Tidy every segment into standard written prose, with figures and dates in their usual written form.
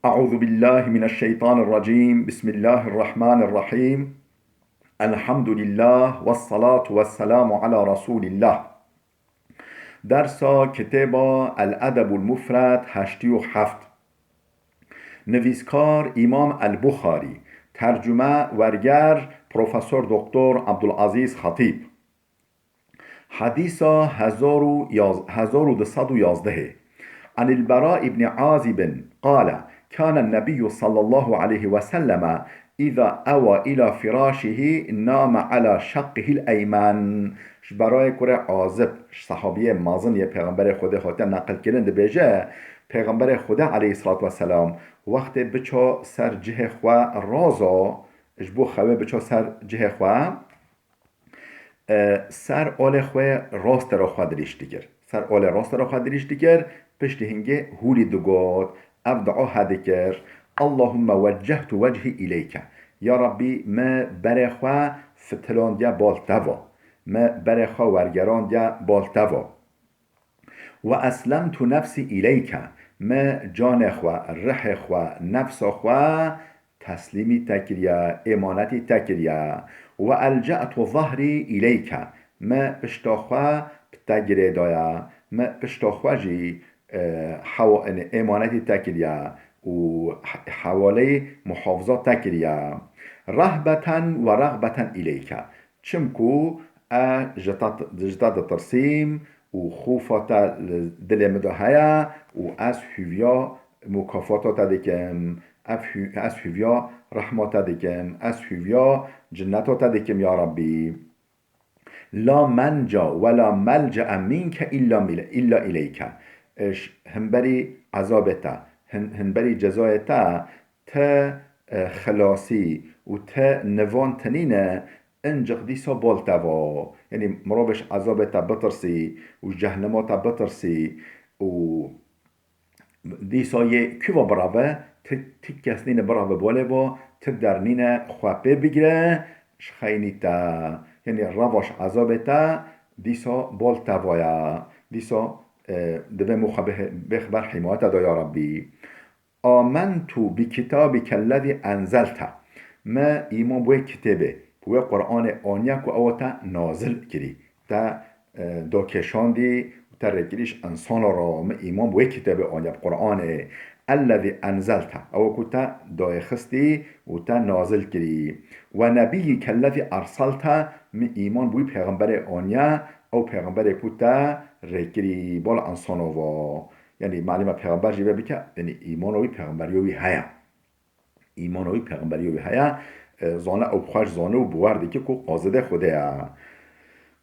أعوذ بالله من الشيطان الرجيم بسم الله الرحمن الرحيم الحمد لله والصلاة والسلام على رسول الله. درس کتاب الادب المفرد 87. نویسکار امام البخاری، ترجمه ورگر پروفسور دکتر عبدالعزیز خطیب. حدیث 1211 عن البراء بن عازب قال كان النبي صلى الله عليه وسلم إذا أوى إلى فراشه نام على شقه الأيمن. برای کره عازب صحابی مازن یه پیغمبر خدا خاطر نقل کردن بیجه پیغمبر خدا علیه الصلاة والسلام وقت بچا سر جه خواه رازا اجبو خواه بچا سر جه خواه سر آل خواه راست را خواه دریش دیگر سر آل راست را خواه دریش دیگر پشت هنگه هولی دوگاد اف دعا هدکر اللهم وجهت وجهي إليك یا ربی ما برخوا فتلان دیا بالتوا ما برخوا ورگران دیا بالتوا و اسلمت نفسی إليك ما جان خوا رح خوا نفس خوا تسلیمی تکریا امانتی تکریا و الجأت ظهری إليك ما پشتا خوا تگره دایا ما پشتا خوا جی امانتی تکریا و حواله محافظات تکریا رهبتا و رغبتا إليك چمکو جتاد ترسیم و خوفات دل مدهیا و از هویا مکافاتات دکم از هویا رحمات دکم از هویا جنتات دکم یا ربی لا منجا ولا ملجأ منك إلا إليك هنبري عذابتا هنبري جزايتا تا خلاصي و تا نوان تنين انجق ديسا بالتوا يعني مرابش عذابتا بترسي و جهنماتا بترسي و ديسا يه كيوا برابا تكسنين برابا بوليبا تدرنين خوابه بگره شخينيتا يعني رواش عذابتا ديسا بالتوايا ديسا دبه مخبه بخبر حمایت دا یا ربی آمنت بکتابک الذی انزلت ما ایمان بوی کتابه بوی قرآن آنیک و اوتا نازل کری تا دا کشاندی تا رگریش انسان را ما ایمان بوی کتاب آنیک قرآن الذی انزلت او کتا دا خستی و تا نازل کری و نبیک الذی ارسلت ما ایمان بوی پیغمبر آنیک او پیغمبر کتا رکری بال انسانو و یعنی معلومه پیغمبر جیبه بکه یعنی ایمانوی پیغمبریوی هیا ایمانوی پیغمبریوی هیا زانه او بخواش زانه و بوردی که کو قازده خوده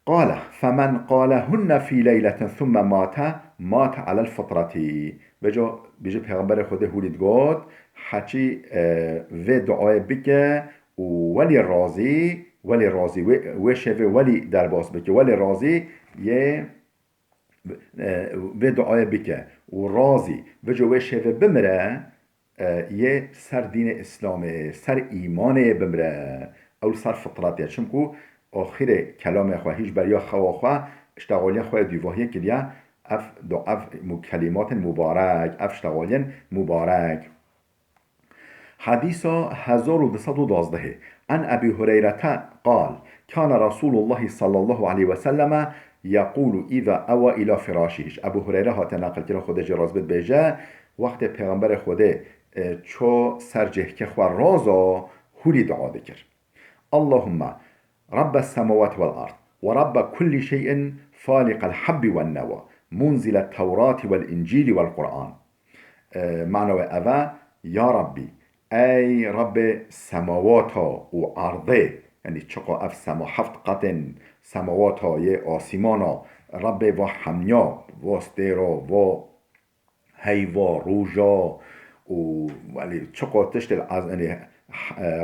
قال فمن قالهن في ليلة ثم مات على الفطرة بجا پیغمبر خوده هولید گاد حچی و دعای بکه ولی راضی و شوه ولی درباس بکه ولی راضی یه به دعای بکه و راضی و جو شوه بمره یه سر دین اسلامه سر ایمانه بمره او سر فطرته چمکو آخر کلام خواه هیچ بریا خواه اشتغالین خواه دیواهیه که دیا اف کلمات مبارک اف اشتغالین مبارک حديث 1212 عن أبي هريرة قال كان رسول الله صلى الله عليه وسلم يقول إذا أوى إلى فراشه. أبو هريرة هات نقل كده خود جراز بد بيجا وقت پیغمبر خوده چو سرجه که خواه رازا هولی دعا دکر اللهم رب السماوات والأرض ورب كل شيء فالق الحب والنوى منزل التوراة والإنجيل والقرآن. معنى أبا يا ربي ای رب سماوات و ارضه یعنی چقا اف سما هفت قطن سماوات های آسیمانا رب و حمیا و ستیرا و هیوا روژا و ولی چقا تشت یعنی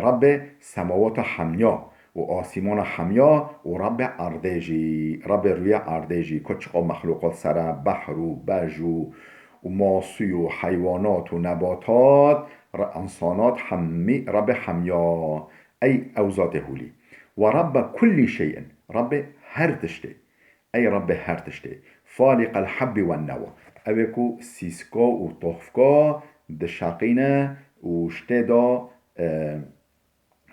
رب سماوات حمیا و آسیمان حمیا و رب اردیجی رب روی اردیجی که چقا مخلوقات سره بحر و بج و ماسی و حیوانات و نباتات انسانات رب حمیا ای اوزات هولی و رب كل شيء رب هر تشته ای رب هر تشته فالق الحب والنوى اوکو سیسکا و طخفکا دشاقینه و شته دا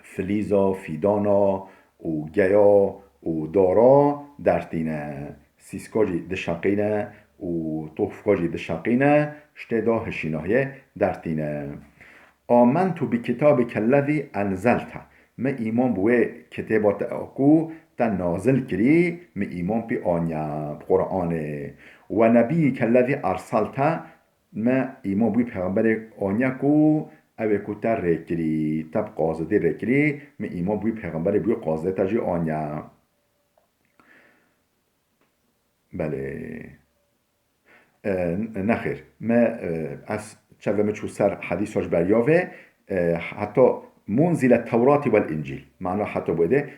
فلیزا فیدانا و گیا و دارا درتینه سیسکاجی دشاقینه و طوفکاجی دشاقینه شته دا هشیناهیه درتینه آمنت بکتابک الذی انزلت ما ایمان بوه کتابات اکو تا نازل کری ما ایمان پی آنیا قرآنه و نبیک الذی ارسلت ما ایمان بوی پیغمبر آنیا کو اوه کو تا رکری تب قازده رکری ما ایمان بوی پیغمبر بوی قازده تجی آنیا بله نخیر ما از چه چو سر حدیثاش بریاوه حتی منزل التوراة والانجیل معنی حتی بوده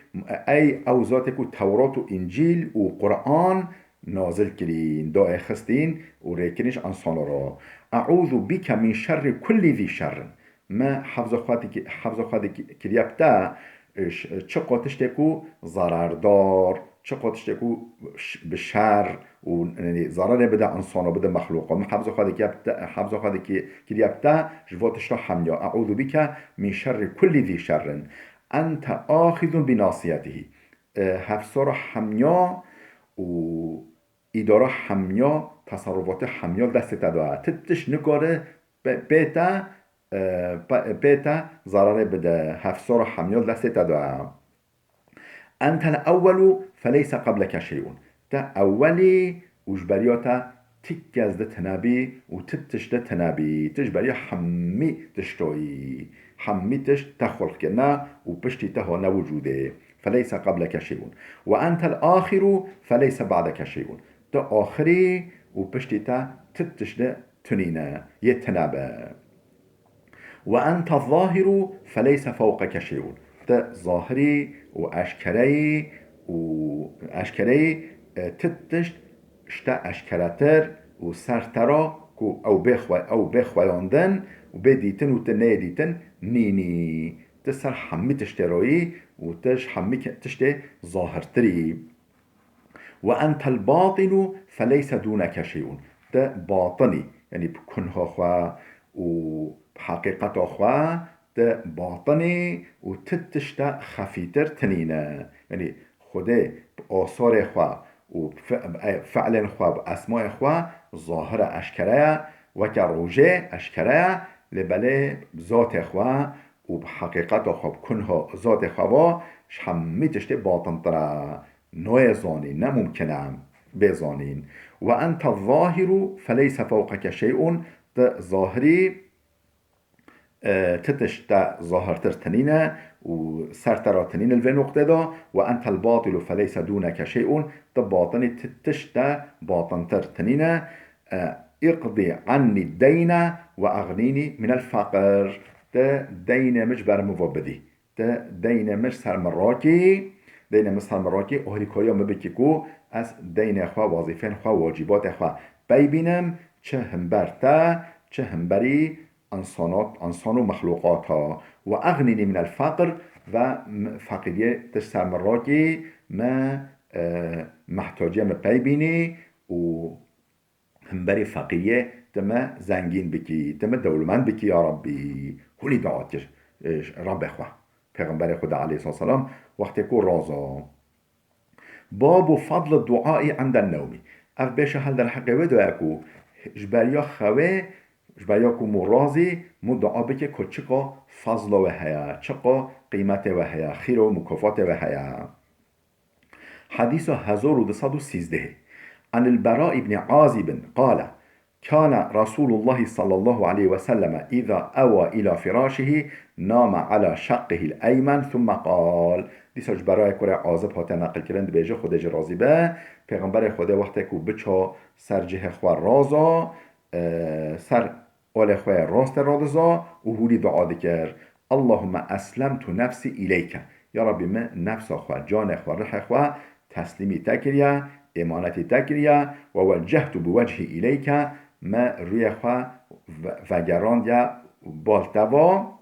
ای او ذاتی که تورات و انجیل و قرآن نازل کرین دا خستین و ریکنیش انسان را اعوذ بک من شر کل ذی شر ما حفظ خواهد کریبتا چه قاتش تکو ضرردار چه قاتش تکو بشر و ضرر بده انسان بده مخلوقا من حفظ خواهد کریبتا جواتش را حمیا اعوذ بک من شر کل ذی شر انت آخذ بناصیته حفظ را حمیا و اداره حمیا تصرفات حمیا دست تدوه تتش نکاره بیتا ضرر بده حفظ را حمیا دست تدوه انت الاول فليس قبلك شيء تا اولی وجبرياتا تكز ده تنابي وتتش ده تنابي تجبريا حمي تشتوي حمي تش تخلق كنا وبشتي تهو نوجوده فليس قبلك شيء وانت الاخر فليس بعدك شيء تا آخری وبشتي تا تتش ده تنينا يتنابا وانت الظاهر فليس فوقك شيء تا ظاهري واشكري تتش شتا اشکراتر و سرترا او بخوایاندن و بدیتن و تنیدیتن نینی تسر حمی تشترایی و تش حمی تشت ظاهرتری و انت الباطن فليس دونك شيء تا باطنی یعنی بکنها خوا و حقیقت خوا تا باطنی و تتشتا خفیتر تنینه یعنی خوده آثار خوا و فعل خوا اسماء خوا ظاهر اشکره و که روژه اشکره لبله ذات خوا و حقیقت خوا کنها ذات خوا همه تشته باطن تره نوع زانین نممکنه بزانین و انت الظاهر فليس فوقك شيء ظاهری تتشتا ظاهرتر تنينه و سرترا تنين الفي نقطة دا و انت الباطل فليس دونك شيء تباطن تتشتا باطنتر تنينه اقضي عني الدين و اغنيني من الفقر تا دين مش برموابدي تا دين مش سرمراكي دين مش سرمراكي اهلي كوريا مبكي کو از دين خوا وظيفين خوا واجبات خوا بيبينم چه همبرتا چه همبری انسان و مخلوقات ها و اغنینی من الفقر و فقیریه تش سرمراکی ما محتاجه ما پی بینی و همبری فقیریه تما زنگین بکی تما دولمند بکی یا ربی هولی دعات کش رب خواه پیغمبر خدا علیه السلام وقتی کو رازا باب فضل الدعاء عند النوم اف بشه هل در حقه و دعاکو جبریا خواه جبریا کو مرازی مدعا بکه که چقا فضل و هیا چقا قیمت و هیا خیر و مکافات و هیا حديث 1213 عن البراء بن عازب قال كان رسول الله صلى الله عليه وسلم إذا أوى إلى فراشه نام على شقه الأيمن ثم قال دیساج برای کره عازب هاته نقل کرند بیجه خودش راضی به پیغمبر خدا وقتی که بچا سرجه خواه رازا سر آل خواه راست رادزا و هولی دعا دکر اللهم اسلمت نفسی الیک یا ربی من نفس خواه جان خواه روح خواه تسلیمی تکریه امانتی تکریه و وجهت بوجه الیک ما روی خواه وگران یا بالتوا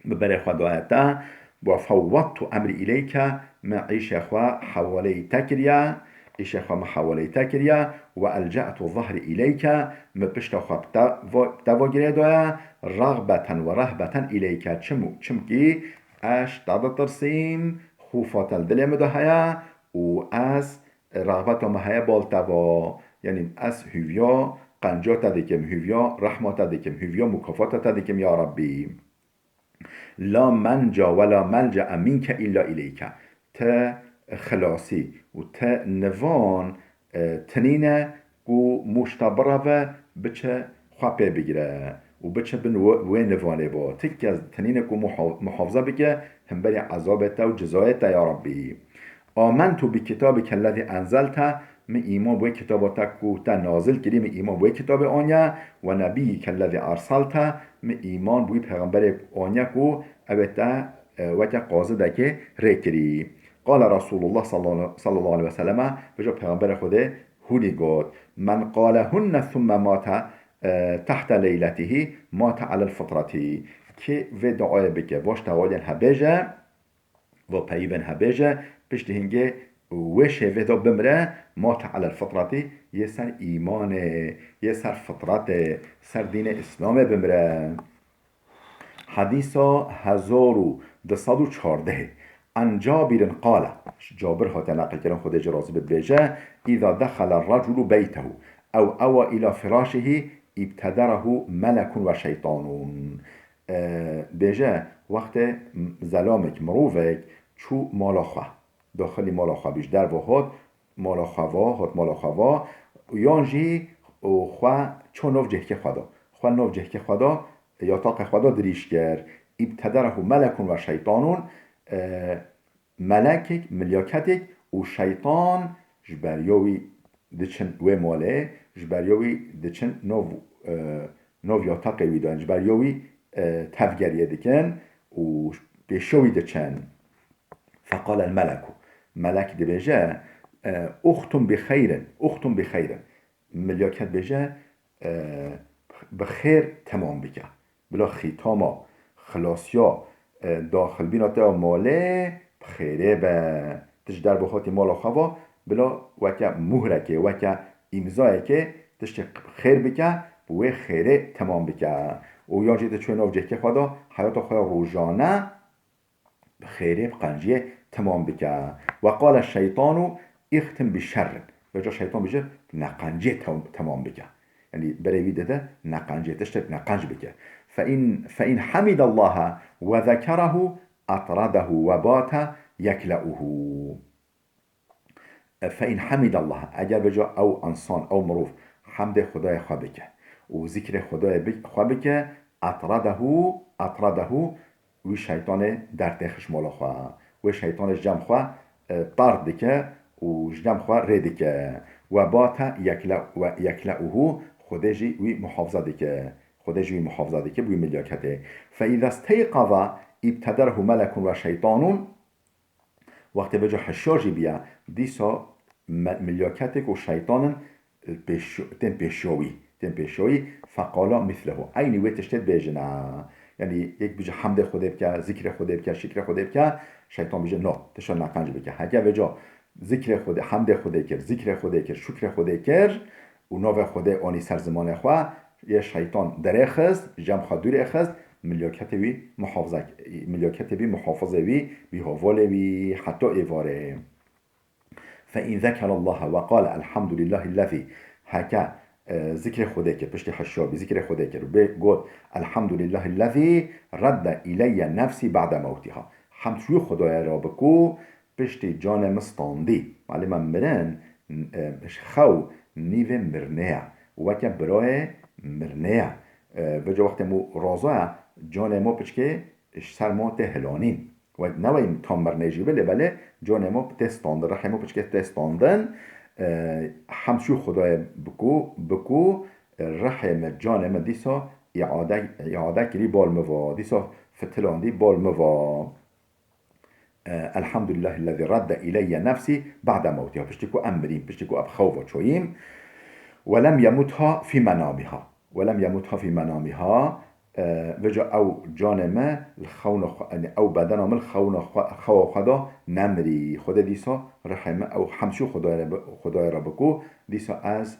ببره خواه دعایتا و فوضت امر الیک ما عیش خواه حوالی تکریه إيش خا محاولة تكريا وألجأت الظهر إليك مبشت خا بتواجريدويا رغبة ورهبة إليك چمكي أش تعد ترسيم خوفات الدل مدهيا وأس رغبة مهيا بالتوا يعني أس هويا قنجات دكم هويا رحمة دكم هويا مكافات دكم يا ربي لا منجا ولا ملجأ منك إلا إليك تا خلاصي و تا نوان تنينه و مشتبره و بچه خواه بگیره و بچه بن و نوانه با تکی از تنینه که محافظه بگه هم بری عذابتا و جزایتا یا ربی آمنت بکتابک الذی انزلت من ایمان بوی کتابتا که تا نازل کردی من ایمان بوی کتاب آنیا و نبیک الذی ارسلت من ایمان بوی پیغمبر آنیا که اوتا وکا قاضده که ریکری قال رسول الله صلى الله عليه وسلم بجا پیغمبر خوده هونی گفت من قالهن ثم مات تحت لیلته مات على الفطرة که و دعای بکه واش تواجن هبیجه و پیبن هبیجه پشت هنگه وشه و دا بمره مات على الفطرة یه سر ایمانه یه سر فطرت سر دین اسلام بمره حدیثا 1214 عن جابر قال جابر هات نقل كلام خود جراز ببيجه إذا دخل الرجل بيته أو أوى إلى فراشه ابتدره ملك وشيطان بيجه وقت زلامك مروفك چو مالاخوه داخل مالاخوه بیش در وهات مالاخوه یانجی خواه چو نوف جهک خدا خواه نوف جهک خدا یا طاق خدا دریش کرد ابتدره ملك وشيطان ملکک ملیاکتک و شیطان جبریوی دچن و ماله جبریوی دچن نو یا تقوی دان جبریوی تفگریه دکن و بشوی دچن فقال الملك ملك دبیجه اختم بخیر ملیاکت بیجه بخیر تمام بکه بلا خیتاما خلاصیا داخل بیناتا ماله خیره به تش در بخاطی مالا خوا بلا وکا مهرکه وکا امضایه که تش خیر بکه و خیره تمام بکه و یا جیت چون اوجه که خدا حیات خواه روزانه خیره قنجیه تمام بکه و قال الشیطان اختم بشر و جا شیطان بشه نقنجیه تمام بکه يعني بريوي ده نقنجه تشتك نقنج بك فإن حمد الله وذكره أطرده وبات يكلأه فإن حمد الله أجر بجا أو أنسان أو مروف حمد خداي خوابك وذكر خداي خوابك أطرده وشيطان در تخش مالا خواه وشيطان جمع خواه طرد بك وجمع خواه ريدك وبات يكلأه خودجی وی محافظه که بوی ملیاکته فاذا استيقظ ابتدره ملك و شیطان وقت بجا حشاجی بیا دیسا ملیاکته و شیطان تن پیشوی فقالا مثله عینی وی تشتد بیجنه یعنی یک بجا حمد خوده بکه ذکر خوده بکه شکر خوده بکه شیطان بجا نه تشا نقنج بکه هگه بجا ذکر خوده حمد خوده کرد ذکر خوده کرد شکر خوده کرد و نوع خود آنی سرزمان خواه یه شیطان در اخست جمع خواه دور اخست ملیاکت بی محافظه بی هواله بی حتی ایواره فإن ذكر الله وقال الحمد لله الذي هكا ذكر خودك پشت حشابی ذکر خودك گفت الحمد لله الذي رد إلي نفسي بعد موتها حمد شوی خدای را بکو پشت جان مستاندی معلوم مرن خو نیو مرنه وکه برای مرنه و جا وقت مو رازه جان ما پچکه سر ما تهلانین و نویم تا مرنه جیبه بله جان ما تستاندن رحم ما پچکه تستاندن همشو خدای بکو رحم جان ما دیسا اعاده کری بال موا دیسا فتلاندی بال موا الحمد لله الذي رد إلي نفسي بعد موتها بشتكو أمرين بشتكو أبخوفة شويم ولم يمتها في منامها وجا او جان ما الخون او بدن عمل خوا خدا نمری خدا دیسا رحمه او حمشو خدای را بکو دیسا از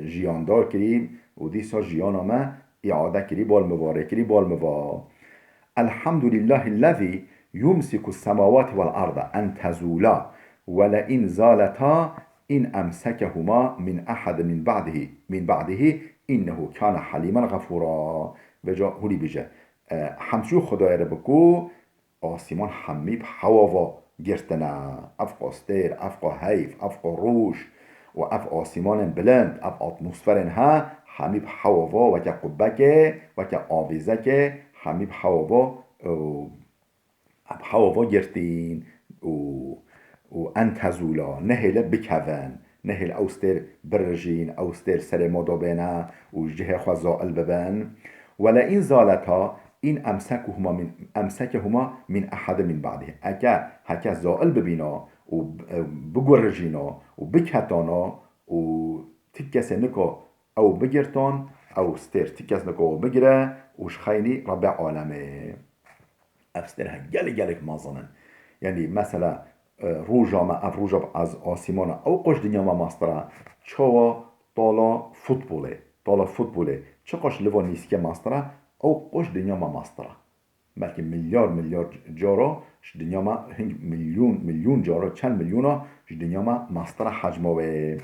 جیاندار کریم و دیسا جیان ما اعاده کری بال مبارک کری بال مبا الحمد لله الذي يمسك السماوات والأرض أن تزولا ولئن زالتا إن أمسكهما من أحد من بعده إنه كان حليما غفورا بجا هولي بجا حمشو خدای را بکو آسمان حمیب حواوا گرتنا اف قاستير اف قاهيف اف روش و اف آسمان بلند اف اتمسفرن ها حمیب حواوا وكا قبكه وكا آویزكه حمیب حواوا گرتین و انتزولا نهل بکون نهل اوستر برجین اوستر سر مدابنه و جهه خوزائل ببن ولئن زالتا این امسکهما من احد من بعده اگه هکه زائل ببینا و بگرجینا و بکتانا و تکس نکا او بگرتان او ستر تکس نکا و بگره وش خیلی رب عالمه افسترها گلک مازنن یعنی مثلا روجا ما اف روجا از آسیمان او قش دنیا ما ماسترا چوا طالا فوتبوله چه قش لوا نیست که ماسترا او قش دنیا ما ماسترا بلکه میلیارد جارا دنیا ما هنگ میلیون جارا چند میلیونا دنیا ما ماسترا حجمه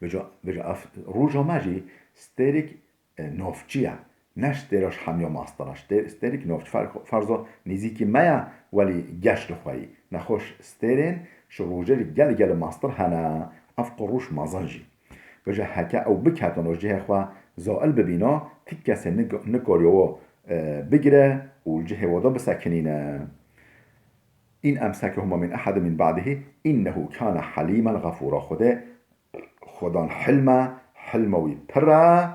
وجا روجا ماجی ستریک نوفچیه نشتراش همیا ماستراش ستریک نوفچ فرضا نزیکی مایا ولی گشت خوایی نخوش سترین شروجه گل ماستر هنه اف قروش مازنجی وجه حکا او بکتن وجه خواه زائل ببینا تکسی نکاریو بگیره و الجه ودا بسکنینه این امسکهما من احد من بعده انه کان حلیما غفورا خدان حلموی پره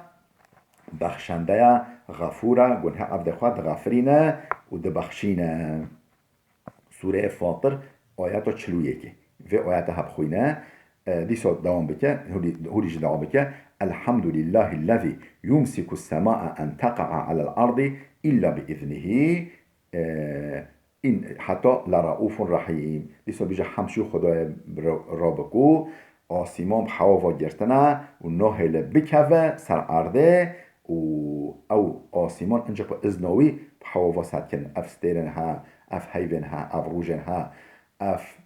بخشنده غفوره گناه عبد خود غفرینه و دبخشینه سوره فاطر آیات 41 و آیات هب خوینه دیسا دوام بکه هولیش دوام بکه الحمد لله الذي يمسك السماء ان تقع على الارض الا باذنه این حتی لرؤوف رحیم دیسا بیجا همشو خدای را بکو آسیمان حواوا گرتنه و نهل بکوه سر عرده و او آسیمان انجا با ازنوی حواوا سد کن اف ستیرن ها اف هیون ها اف روژن ها اف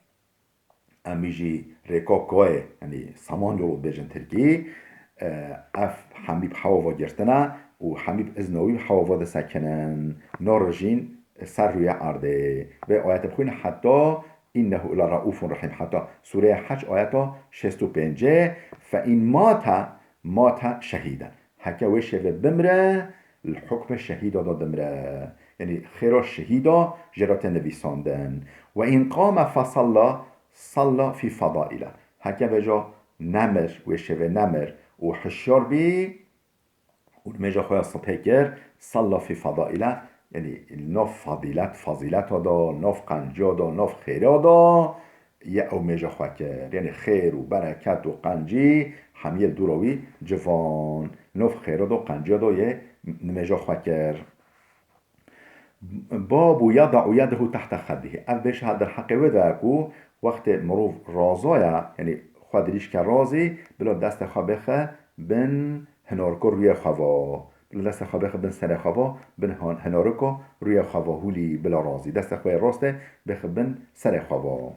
امیجی ریکاکوه یعنی سامان جلو بیجن ترکی اف حمیب حواوا گرتنه و حمیب ازنوی حواوا ده سکنن نارجین سر روی عرده و آیت بخوین حتی اینه لرؤوف رحیم حتی سوره حج آیت 65 فإن مات شهیدا هکه وشه بمره الحکم شهیدا دمره یعنی خیرا شهیدا جرات نویساندن و این قام صلى في فضائله هکه وجا نمر وشه نمر و حشار بی و مجا خواه سپیگر صلى في فضائله یعنی ناف فضیلت دا ناف قنجا دا ناف خیرا دا یه او میجا خواه کرد یعنی خیر و برکت و قنجی همیه دوراوی جوان ناف خیرا دا قنجا دا یه میجا خواه کرد باب یضع یده تحت خده اف بشه در حقی وده کو وقت مروف رازایا یعنی خواه دریش که رازی بلا دست خواه بخه بن هنارکو روی خواه دست خواه بخه بن سر خواه بن هنارکو روی خواه هولی بلا رازی دست خواه راسته بخه بن سر خواه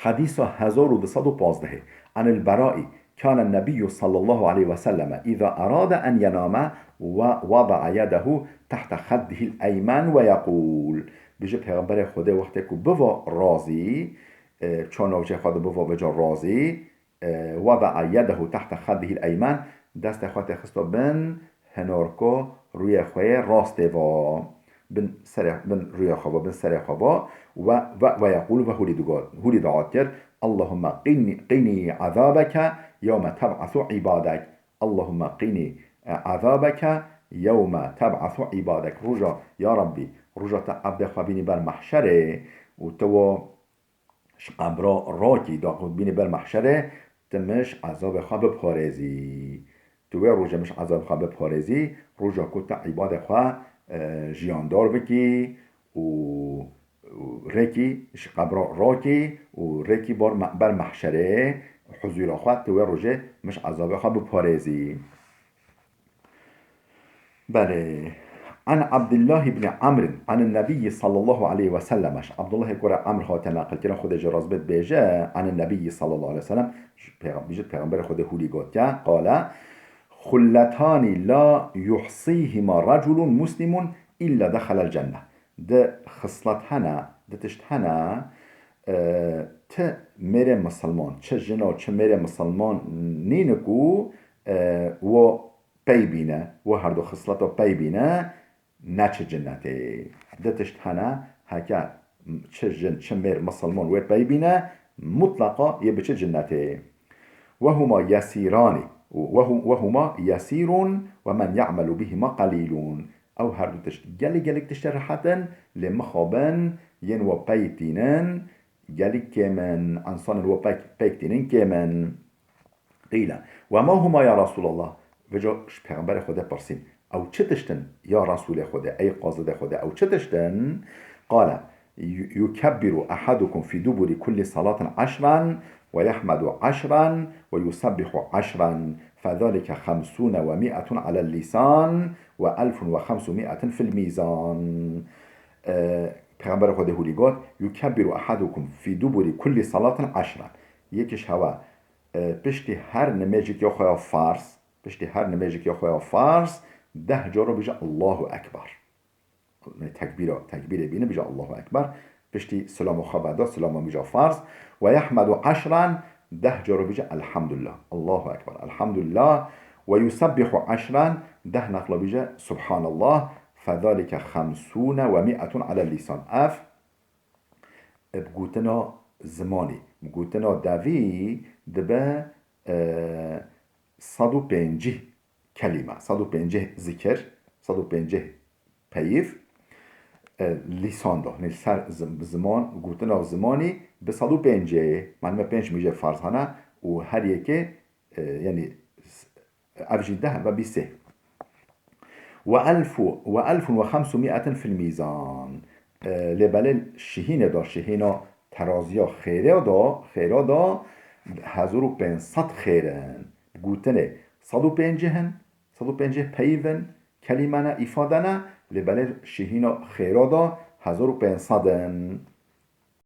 حديث 1215 عن البراء كان النبي صلى الله عليه وسلم إذا أراد أن ينام ووضع يده تحت خده الأيمن ويقول بيجي پیغمبر خدا وقتی که بوا رازی چون وجه خدا بوا بجا رازی وضع يده تحت خده الأيمن دست خدا خستا بن هنارکو روی خواه راسته و بن روی خواه بن سر خواه و يقول وهولي دعات كر اللهم قني عذابك يوم تبعث عبادك اللهم قني عذابك يوم تبعث عبادك رجا يا ربي رجا عبد خوابيني بالمحشره و تو قبرا راكي داخل بيني بالمحشره تمش عذاب خواب بخارزي توی روژه مش عذاب خواه بپارزی روژا کتا عباد خواه جیاندار بکی و ریکی قبر راکی و ریکی بر محشره حضور خواه توی روژه مش عذاب خواه بپارزی. بله. عن عبد الله بن عمرو عن النبي صلى الله عليه وسلم عبد الله كرة عمرو هات ناقل كده خود جراز بيت بيجا عن النبي صلى الله عليه وسلم بيجت پیغمبر خود هولي قوت قال خلتان لا يحصيهما رجل مسلم إلا دخل الجنة. ده خصلت هنا ده تشت هنا ت ميري مسلمان چه جنا چه ميري مسلمان نينكو و پی بینه و هر دو خصلت رو پی بینه نه چه جنته ده تشت هنه هکه چه جن چه میر مسلمان و پی بینه مطلقا یه بچه جنته وهما يسيران وهما يسير ومن يعمل بهما قليلون او هر دو تشت گلی تشت راحتن لمخابن ين و پیتینن گلی كمن انسان و پیتینن كمن قيل وما هما يا رسول الله وجا پیغمبر خدا پرسیم او چه تشتن یا رسول خدا ای قاصد خدا او چه تشتن قال يكبر أحدكم في دبر كل صلاة 10 ويحمد 10 ويسبح 10 فذلك 50 و100 على اللسان و1500 في الميزان. پیغمبر خدا هولی گفت يكبر أحدكم في دبر كل صلاة 10 یکیش هوا پشت هر نماجی که خواه فارس پشت هر نماجی که خواه فارس 10 جا رو بجا الله اکبر تکبیر بینه بجا الله اکبر پشتی سلام و خبردا سلام بجا فارس و یحمد 10 10 جا رو بجا الحمدلله الله اکبر الحمدلله و یسبح 10 10 نقل بجا سبحان الله فذلك 50 و100 على اللسان اف بگوتنا زمانی بگوتنا داوی دبه 150 كلمة 150 ذكر 150 پیف لیسان ده سر زمان گوتنا زمانی به 150 معنی 5 میشه فرض هنه و هر یکی یعنی افجی 10 و 20 و1500 في الميزان لبل شهینه دا شهینا ترازیا خیره دا 1500 خیرن گوتنه 150 پیون کلمه ایفاده نه لبل شهینا خیره دا 1500